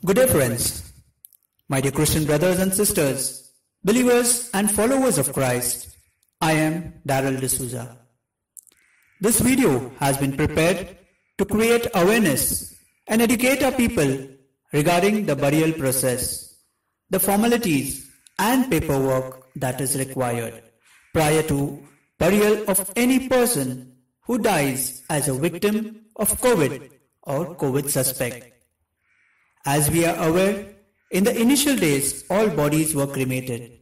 Good day, friends. My dear Christian brothers and sisters, believers and followers of Christ, I am Daryl D'Souza. This video has been prepared to create awareness and educate our people regarding the burial process, the formalities and paperwork that is required prior to burial of any person who dies as a victim of COVID or COVID suspect. As we are aware, in the initial days, all bodies were cremated.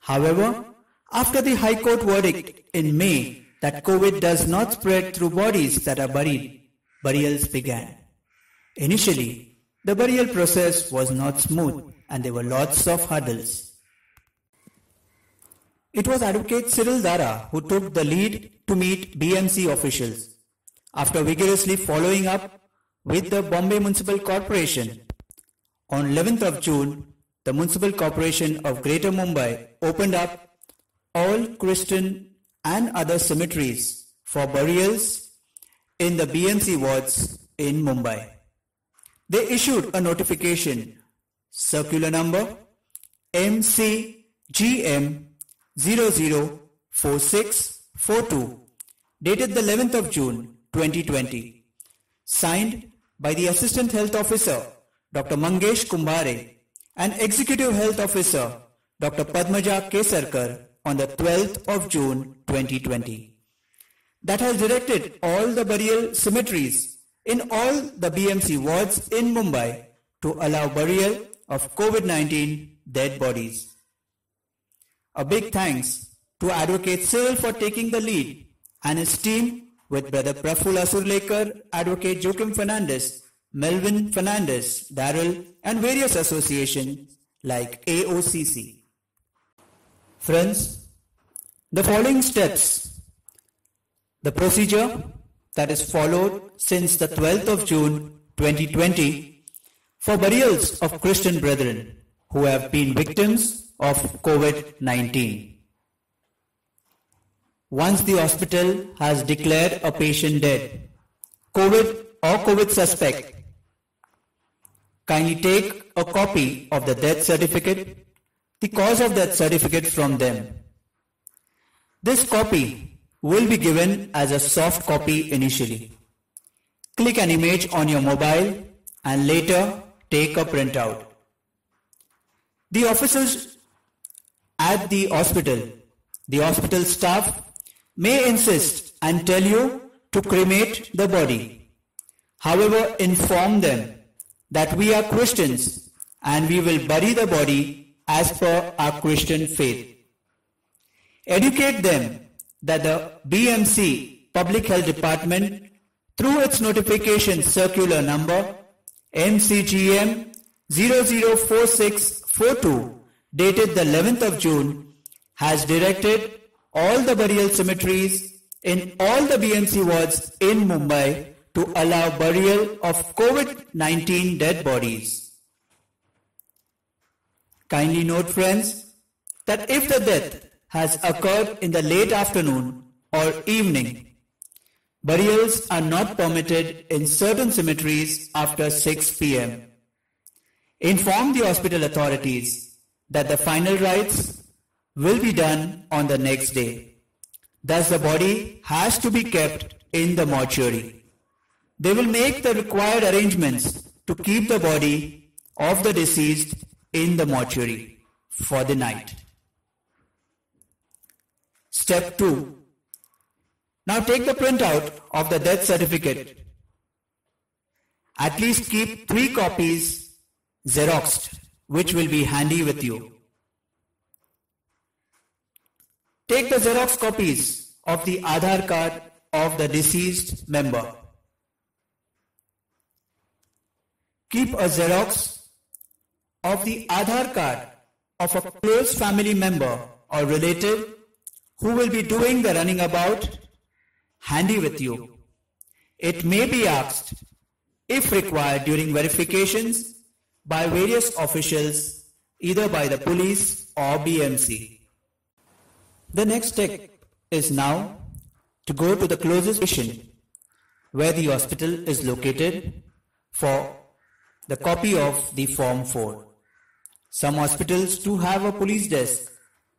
However, after the High Court verdict in May that COVID does not spread through bodies that are buried, burials began. Initially, the burial process was not smooth and there were lots of hurdles. It was Advocate Cyril Dara who took the lead to meet BMC officials. After vigorously following up with the Bombay Municipal Corporation, on 11th of June, the Municipal Corporation of Greater Mumbai opened up all Christian and other cemeteries for burials in the BMC wards in Mumbai. They issued a notification, circular number MCGM 004642, dated the 11th of June 2020, signed by the Assistant Health Officer Dr. Mangesh Kumbhare and Executive Health Officer Dr. Padmaja Kesarkar on the 12th of June 2020. That has directed all the burial cemeteries in all the BMC wards in Mumbai to allow burial of COVID-19 dead bodies. A big thanks to Advocate Cyril for taking the lead and his team with Brother Praful Asurlekar, Advocate Joaquim Fernandez, Melvin Fernandez, Daryl and various associations like AOCC. Friends, the following steps, the procedure that is followed since the 12th of June 2020 for burials of Christian brethren who have been victims of COVID-19. Once the hospital has declared a patient dead, COVID or COVID suspect, kindly take a copy of the death certificate, the cause of death certificate from them. This copy will be given as a soft copy initially. Click an image on your mobile and later take a printout. The officers at the hospital staff may insist and tell you to cremate the body. However, inform them that we are Christians and we will bury the body as per our Christian faith. Educate them that the BMC Public Health Department, through its notification circular number MCGM 004642, dated the 11th of June, has directed all the burial cemeteries in all the BMC wards in Mumbai to allow burial of COVID-19 dead bodies. Kindly note, friends, that if the death has occurred in the late afternoon or evening, burials are not permitted in certain cemeteries after 6 p.m. Inform the hospital authorities that the final rites will be done on the next day. Thus, the body has to be kept in the mortuary. They will make the required arrangements to keep the body of the deceased in the mortuary for the night. Step 2. Now take the printout of the death certificate. At least keep 3 copies xeroxed, which will be handy with you. Take the xerox copies of the Aadhaar card of the deceased member. Keep a xerox of the Aadhaar card of a close family member or relative who will be doing the running about handy with you. It may be asked, if required, during verifications by various officials, either by the police or BMC. The next step is now to go to the closest station where the hospital is located for the copy of the Form 4. Some hospitals do have a police desk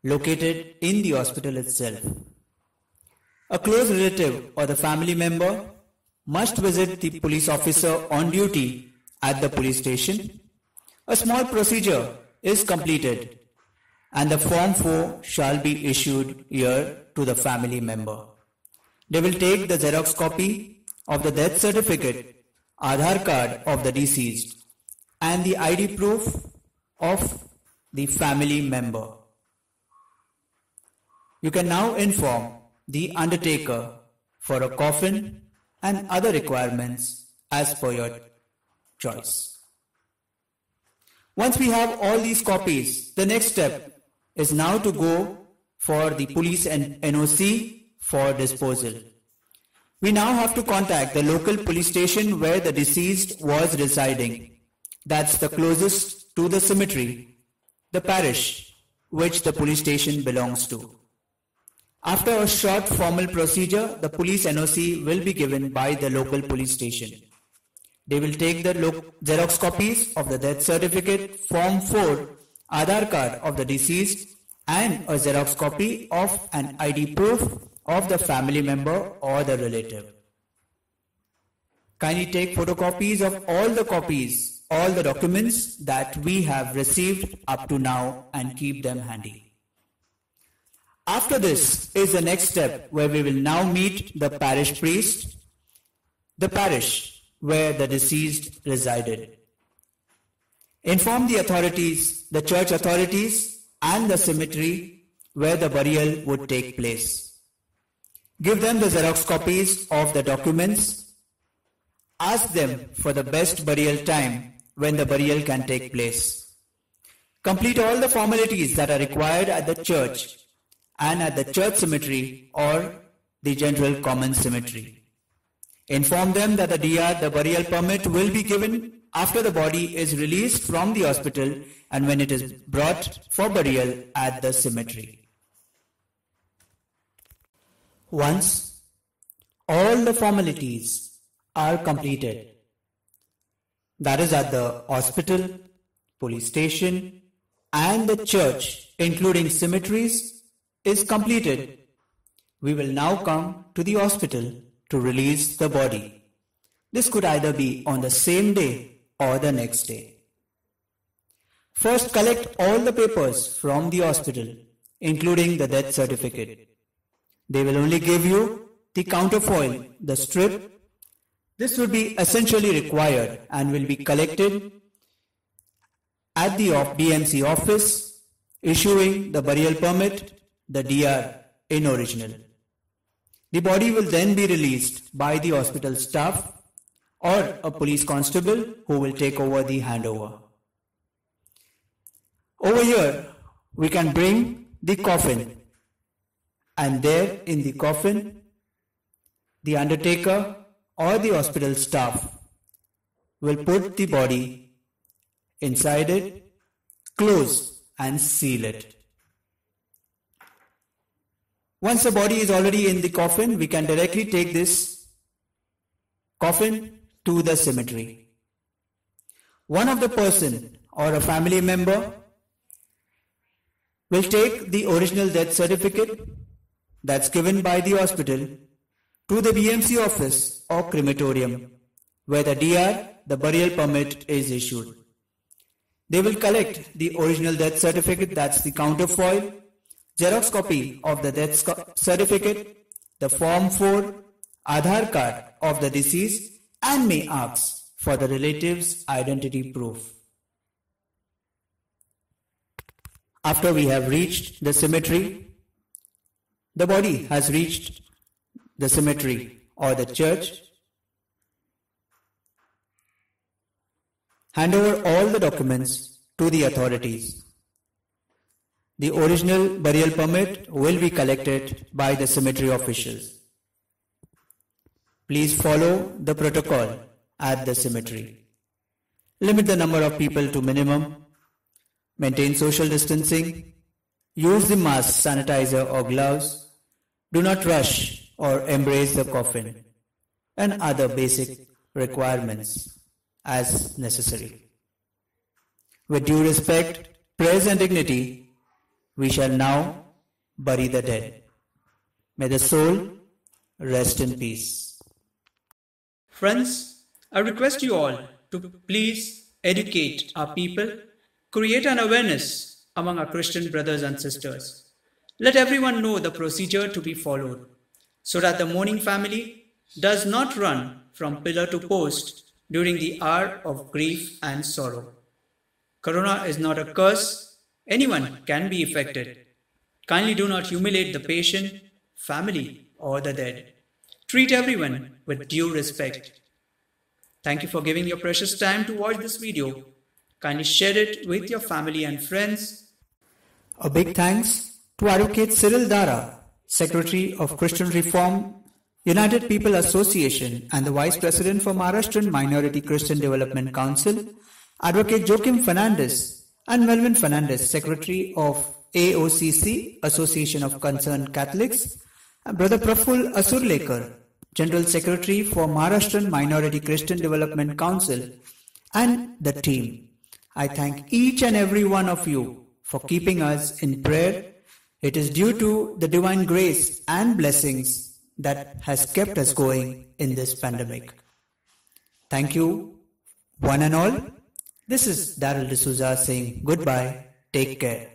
located in the hospital itself. A close relative or the family member must visit the police officer on duty at the police station. A small procedure is completed and the Form 4 shall be issued here to the family member. They will take the Xerox copy of the death certificate, Aadhaar card of the deceased, and the ID proof of the family member. You can now inform the undertaker for a coffin and other requirements as per your choice. Once we have all these copies, the next step is now to go for the police and NOC for disposal. We now have to contact the local police station where the deceased was residing. That's the closest to the cemetery, the parish which the police station belongs to. After a short formal procedure, the police NOC will be given by the local police station. They will take the Xerox copies of the death certificate, Form 4, Aadhaar card of the deceased, and a Xerox copy of an ID proof of the family member or the relative. Kindly take photocopies of all the documents that we have received up to now and keep them handy. After this is the next step where we will now meet the parish priest, the parish where the deceased resided. Inform the authorities, the church authorities and the cemetery where the burial would take place. Give them the Xerox copies of the documents. Ask them for the best burial time when the burial can take place. Complete all the formalities that are required at the church and at the church cemetery or the general common cemetery. Inform them that the DR, the burial permit, will be given after the body is released from the hospital and when it is brought for burial at the cemetery. Once all the formalities are completed, that is at the hospital, police station and the church, including cemeteries, is completed, we will now come to the hospital to release the body. This could either be on the same day or the next day. First, collect all the papers from the hospital, including the death certificate. They will only give you the counterfoil, the strip. This would be essentially required and will be collected at the BMC office, issuing the burial permit, the DR in original. The body will then be released by the hospital staff or a police constable who will take over the handover. Over here, we can bring the coffin, and there in the coffin, the undertaker or the hospital staff will put the body inside it, close and seal it. Once the body is already in the coffin, we can directly take this coffin to the cemetery. One of the person or a family member will take the original death certificate that's given by the hospital to the BMC office or crematorium where the DR, the burial permit, is issued. They will collect the original death certificate, that's the counterfoil, Xerox copy of the death certificate, the Form 4, Aadhaar card of the deceased, and may ask for the relative's identity proof. After we have reached the cemetery, the body has reached the cemetery or the church. Hand over all the documents to the authorities. The original burial permit will be collected by the cemetery officials. Please follow the protocol at the cemetery. Limit the number of people to minimum. Maintain social distancing. Use the mask, sanitizer or gloves. Do not rush or embrace the coffin, and other basic requirements as necessary. with due respect, praise and dignity, we shall now bury the dead. May the soul rest in peace. Friends, I request you all to please educate our people, create an awareness among our Christian brothers and sisters. Let everyone know the procedure to be followed so that the mourning family does not run from pillar to post during the hour of grief and sorrow. Corona is not a curse. Anyone can be affected. Kindly do not humiliate the patient, family, or the dead. Treat everyone with due respect. Thank you for giving your precious time to watch this video. Kindly share it with your family and friends. A big thanks to Advocate Cyril Dara, Secretary of Christian Reform, United People Association and the Vice President for Maharashtrian Minority Christian Development Council, Advocate Joachim Fernandes and Melvin Fernandes, Secretary of AOCC, Association of Concerned Catholics, and Brother Praful Asurlekar, General Secretary for Maharashtrian Minority Christian Development Council, and the team. I thank each and every one of you for keeping us in prayer. It is due to the divine grace and blessings that has kept us going in this pandemic. Thank you, one and all. This is Daryl D'Souza saying goodbye. Take care.